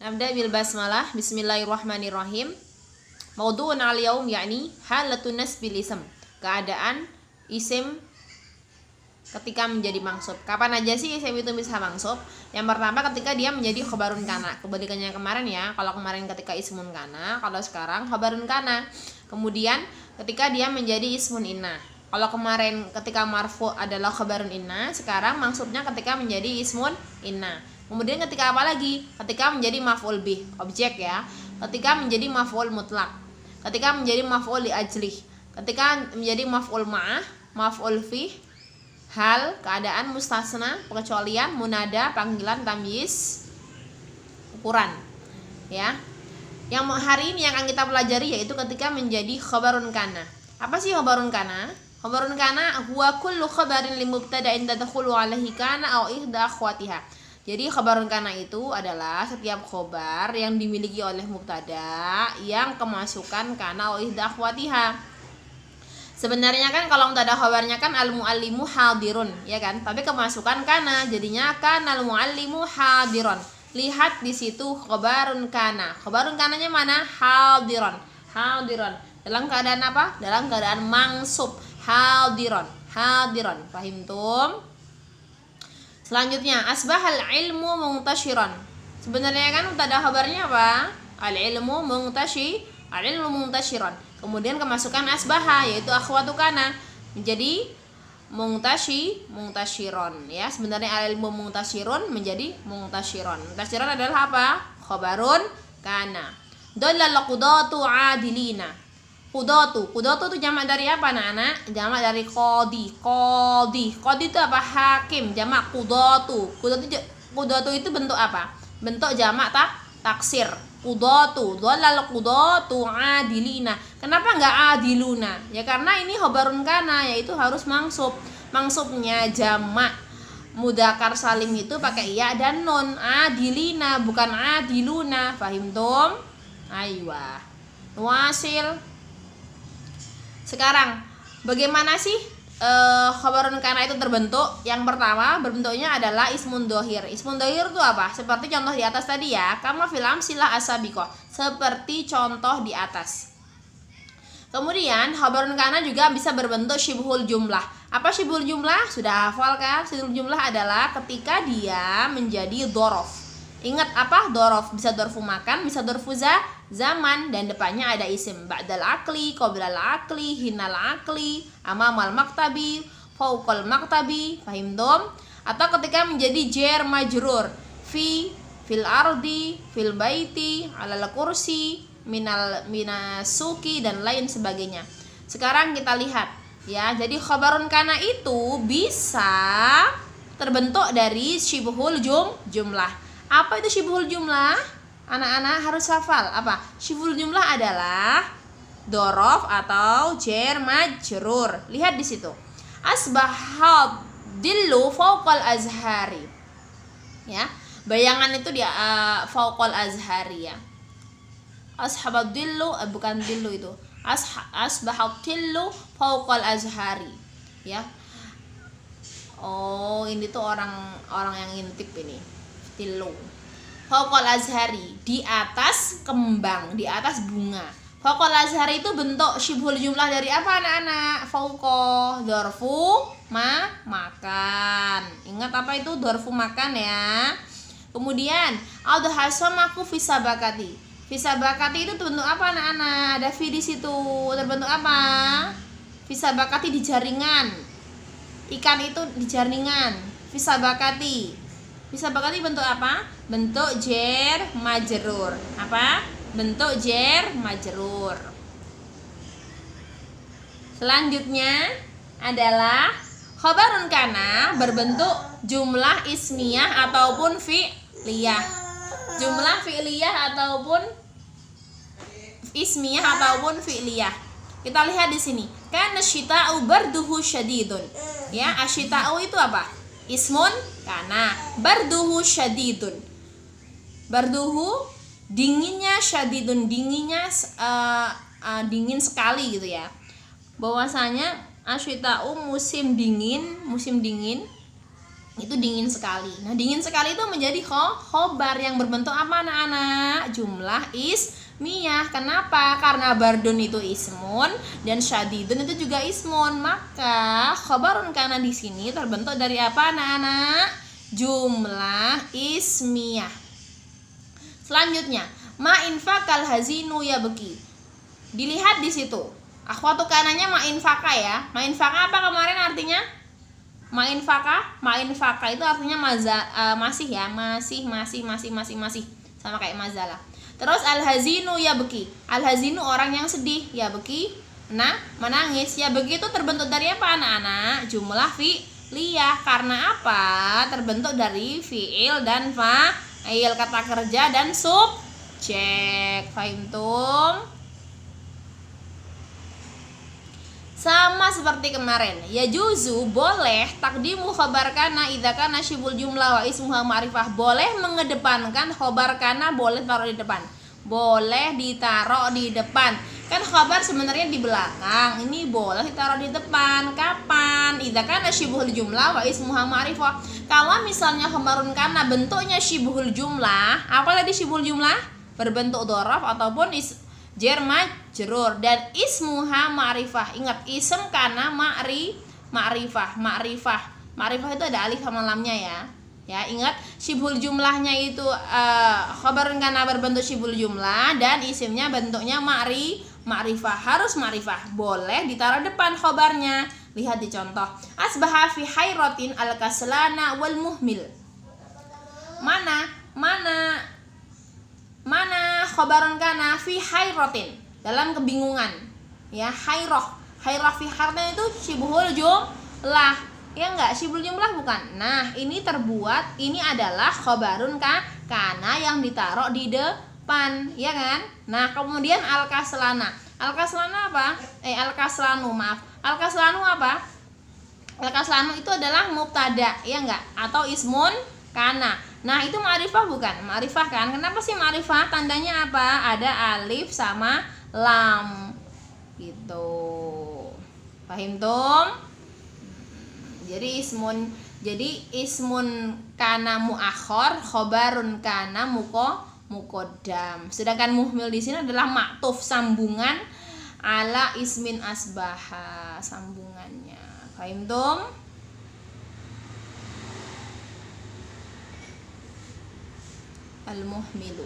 Nabda bil basmalah. Bismillahirrahmanirrahim. Maudu'un al-yaum yakni halatun nasbil ism. Keadaan isim ketika menjadi mansub. Kapan aja sih isim itu bisa mansub? Yang pertama ketika dia menjadi khobarun kana. Kebalikannya kemarin ya. Kalau kemarin ketika ismun kana, kalau sekarang khobarun kana. Kemudian ketika dia menjadi ismun inna. Kalau kemarin ketika marfu adalah khobarun inna, sekarang mansubnya ketika menjadi ismun inna. Kemudian ketika apa lagi? Ketika menjadi maf'ul bih, objek ya. Ketika menjadi maf'ul mutlak. Ketika menjadi maf'ul li ajlih. Ketika menjadi maf'ul ma'ah, maf'ul fih, hal, keadaan, mustasna, pengecualian, munada, panggilan, tamyiz, ukuran. Ya. Yang hari ini yang akan kita pelajari yaitu ketika menjadi khabarun kana. Apa sih khabarun kana? Khabarun kana huwa kullu khabarin li mubtada'in tadkhulu 'alaihi kana aw ihda akhwatiha. Jadi khabarun kana itu adalah setiap khobar yang dimiliki oleh mubtada yang kemasukan kana aw ihda akhwatiha. Sebenarnya kan kalau mubtada khabarnya kan al-muallimu hadirun, ya kan? Tapi kemasukan kana, jadinya kana al-muallimu hadirun. Lihat di situ khabarun kana. Khabarun kananya mana? Hadirun. Hadirun. Dalam keadaan apa? Dalam keadaan mansub. Hadirun. Hadirun. Paham tum? Selanjutnya asbahal ilmu muntashiran. Sebenarnya kan mubtada khabarnya apa? Al-ilmu muntashiran. Kemudian kemasukan asbaha yaitu akhwatu kana menjadi muntashiron ya. Sebenarnya al-ilmu muntashirun menjadi muntashiron. Muntashiron adalah apa? Khabarun kana. Dallal qudatu adilina. Qudatu itu jamak dari apa anak-anak? Jamak dari qadi. Qadi itu apa? Hakim. Jamak qudatu. Qudatu itu bentuk apa? Bentuk jamak taksir. Qudatu. Dallal qudatu adilina. Kenapa enggak adiluna? Ya karena ini khabarun kana yaitu harus mansub. Mansubnya jamak mudzakkar salim itu pakai ya dan nun. Adilina bukan adiluna. Fahim tum? Aywa. Wasil. Sekarang bagaimana sih khabarun kana itu terbentuk? Yang pertama berbentuknya adalah ismun dohir. Ismun dohir itu apa? Seperti contoh di atas tadi ya. Kama fil amsilah asabiqah. Seperti contoh di atas. Kemudian khabarun kana juga bisa berbentuk syibhul jumlah. Apa syibhul jumlah? Sudah hafal kan? Syibhul jumlah adalah ketika dia menjadi dhorof. Ingat apa? Dhorof bisa dhorfu makan, bisa dhorfu zaman, dan depannya ada isim ba'dal akli, qoblal akli, hinal akli, amamal maktabi, fauqal maktabi. Fahim dom? Atau ketika menjadi jer majrur fil ardi, fil baiti, alal kursi, minasuki, dan lain sebagainya. Sekarang kita lihat ya. Jadi khabarun kana itu bisa terbentuk dari syibhul jumlah. Apa itu syibhul jumlah? Anak-anak harus hafal. Apa? Syibhul jumlah adalah dhorof atau jer majrur. Lihat di situ. Asbahad dillu fauqal azhari. Ya, bayangan itu di fauqal azhari ya. Ashabad dillu bukan dillu itu. Asbahad dillu fauqal azhari. Ya. Oh, ini tuh orang yang ngintip ini. Tillu fauqal azhari, di atas kembang, di atas bunga. Fauqal azhari itu bentuk syibhul jumlah dari apa anak-anak? Fauqah, dzarfu makan. Ingat apa itu dzarfu makan ya. Kemudian adhasamaku fisabakati. Fisabakati itu bentuk apa anak-anak? Ada fi di situ. Terbentuk apa? Fisabakati di jaringan. Ikan itu di jaringan. Fisabakati. Fisabakati bentuk apa? Bentuk jer majrur. Apa? Bentuk jer majrur. Selanjutnya adalah khabarun kana berbentuk jumlah ismiyah ataupun fi'liyah. Jumlah fi'liyah ataupun ismiyah ataupun fi'liyah. Kita lihat di sini. Kana syita'u barduhu syadidun. Ya, asyita'u itu apa? Ismun kana. Barduhu syadidun. Barduhu dinginnya, syadidun dinginnya dingin sekali gitu ya. Bahwasanya asyita'u musim dingin Itu dingin sekali. Nah, dingin sekali itu menjadi khobar yang berbentuk apa anak-anak? Jumlah ismiyah. Kenapa? Karena bardun itu ismun dan syadidun itu juga ismun. Maka khobarun kana di sini terbentuk dari apa anak-anak? Jumlah ismiyah. Selanjutnya, ma infakal hazinu ya beki. Dilihat di situ. Akhwatu kananya ma infaka ya. Ma infaka apa kemarin artinya? Ma'infaka itu artinya masih ya, masih sama kayak mazalah. Terus al-hazinu ya beki. Al-hazinu orang yang sedih, ya beki. Nah, menangis. Ya beki itu terbentuk dari apa anak-anak? Jumlah fi'liyah. Karena apa? Terbentuk dari fi'il dan fa'il, kata kerja dan subjek. Fahimtum? Sama seperti kemarin, ya juzu boleh takdimu khobar kana idza kana syibul jumlah wa ismuha ma'rifah. Boleh mengedepankan khobar kana, boleh taruh di depan. Boleh ditaruh di depan. Kan khobar sebenarnya di belakang. Ini boleh ditaruh di depan. Kapan? Idza kana syibul jumlah wa ismuha ma'rifah. Kalau misalnya khobarun kana bentuknya syibul jumlah, apa tadi syibul jumlah? Berbentuk dhorof ataupun jar majrur dan ismuha ma'rifah. Ingat, ism kana ma'rifah. Ma'rifah itu ada alif sama lamnya ya. Ya, ingat syibhul jumlahnya itu khabarun kana berbentuk syibhul jumlah dan isimnya bentuknya ma'rifah. Harus ma'rifah. Boleh ditaruh depan khabarnya. Lihat di contoh. Asbaha fi hayratin al-kaslana wal muhmil. Mana khobarun kana fi hayratin, dalam kebingungan ya. Hayrah fi hayratin itu syibhul jumlah ya, enggak syibhul jumlah bukan. Nah, ini terbuat, ini adalah khobarun kana yang ditaruh di depan ya kan. Nah, kemudian al-kaslana apa? Al-kaslanu apa? Al-kaslanu itu adalah mubtada ya enggak, atau ismun kana. Nah, itu ma'rifah bukan? Ma'rifah kan? Kenapa sih ma'rifah? Tandanya apa? Ada alif sama lam. Gitu. Paham tum? Jadi ismun kana muakhor, khobarun kana muqaddam. Sedangkan muhmil di sini adalah maktuf, sambungan ala ismin asbaha, sambungannya. Paham tum? Al-muhmilu.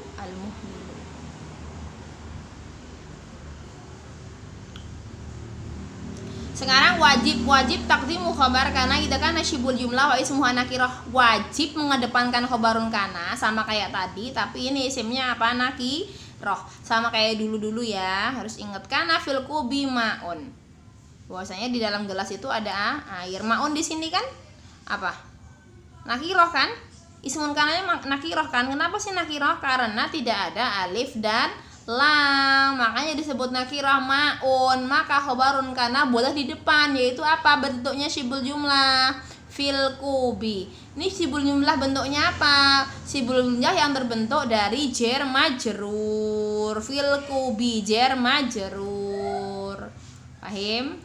Sekarang wajib takdimu khabar kana idza kana syibul jumlah wa ismuha nakirah. Wajib mengedepankan khabarun kana sama kayak tadi, tapi ini isimnya apa? Nakirah. Sama kayak dulu ya. Harus ingat kana fil kubi maun. Bahwasanya di dalam gelas itu ada air. Maun di sini kan apa? Nakirah kan? Ismun kananya nakirah kan? Kenapa sih nakirah? Karena tidak ada alif dan lam, makanya disebut nakirah maun. Maka khobarun kana boleh di depan, yaitu apa? Bentuknya syibul jumlah fil kubi. Ini syibul jumlah bentuknya apa? Syibul jumlah yang terbentuk dari jar majrur. Fil kubi jar majrur. Paham?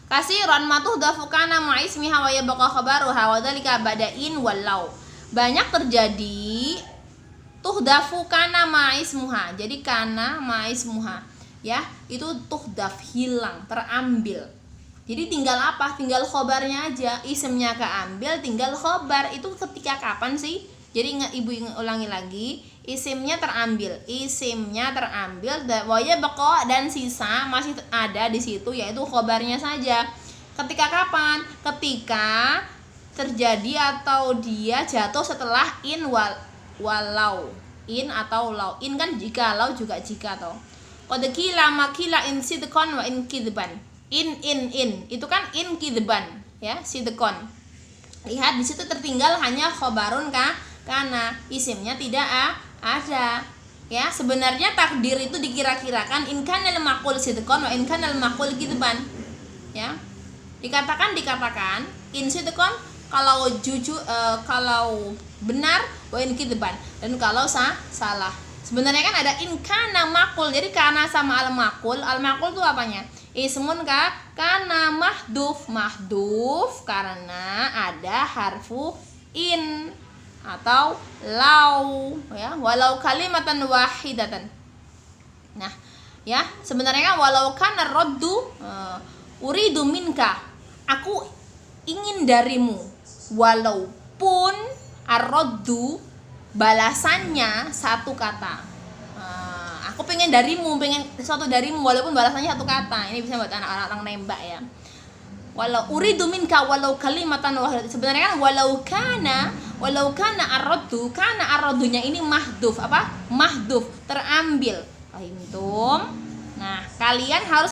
Kasiron matuhdafu kana ma ismiha wa yabqa khabaruha wa dzalika bada'in walau. Banyak terjadi tuhdhafu kana ma ismuha. Jadi kana ma ismuha ya, itu tuhdaf, hilang, terambil. Jadi tinggal apa? Tinggal khobarnya aja. Isimnya keambil, tinggal khobar. Itu ketika kapan sih? Jadi ibu ulangi lagi. Isimnya terambil, wa yabqa dan sisa masih ada di situ, yaitu khobarnya saja. Ketika kapan? Ketika terjadi atau dia jatuh setelah in walau. In atau lau. In kan jika, lau juga jika toh. Qad qila makila in sidqan wa in kidban. In itu kan in kidban ya, sidqan. Lihat di situ tertinggal hanya khobarun kana, isimnya tidak ada. Ya, sebenarnya takdir itu dikira-kirakan in kanal maqul sidqan wa in kanal maqul kidban. Ya. Dikatakan in sidqan kalau jujur, kalau benar, wa in kidban, dan kalau salah. Sebenarnya kan ada in kana maqul. Jadi kana sama al maqul itu apanya? Ismun kana mahduf. Mahduf karena ada harfu in atau lau ya, walau kalimatan wahidatan. Nah, ya, sebenarnya kan walau kana raddu uridu minka, aku ingin darimu. Walaupun ar-raddu balasannya satu kata. Aku pengen darimu, pengen sesuatu darimu walaupun balasannya satu kata. Ini bisa buat anak-anak nembak ya. Walau uridu minka walau kalimatan wahidatan. Sebenarnya kan walau kana ar-raddu, kana ar-raddunya ini mahdhuf, apa? Mahdhuf, terambil. Fahimtum? Nah, kalian harus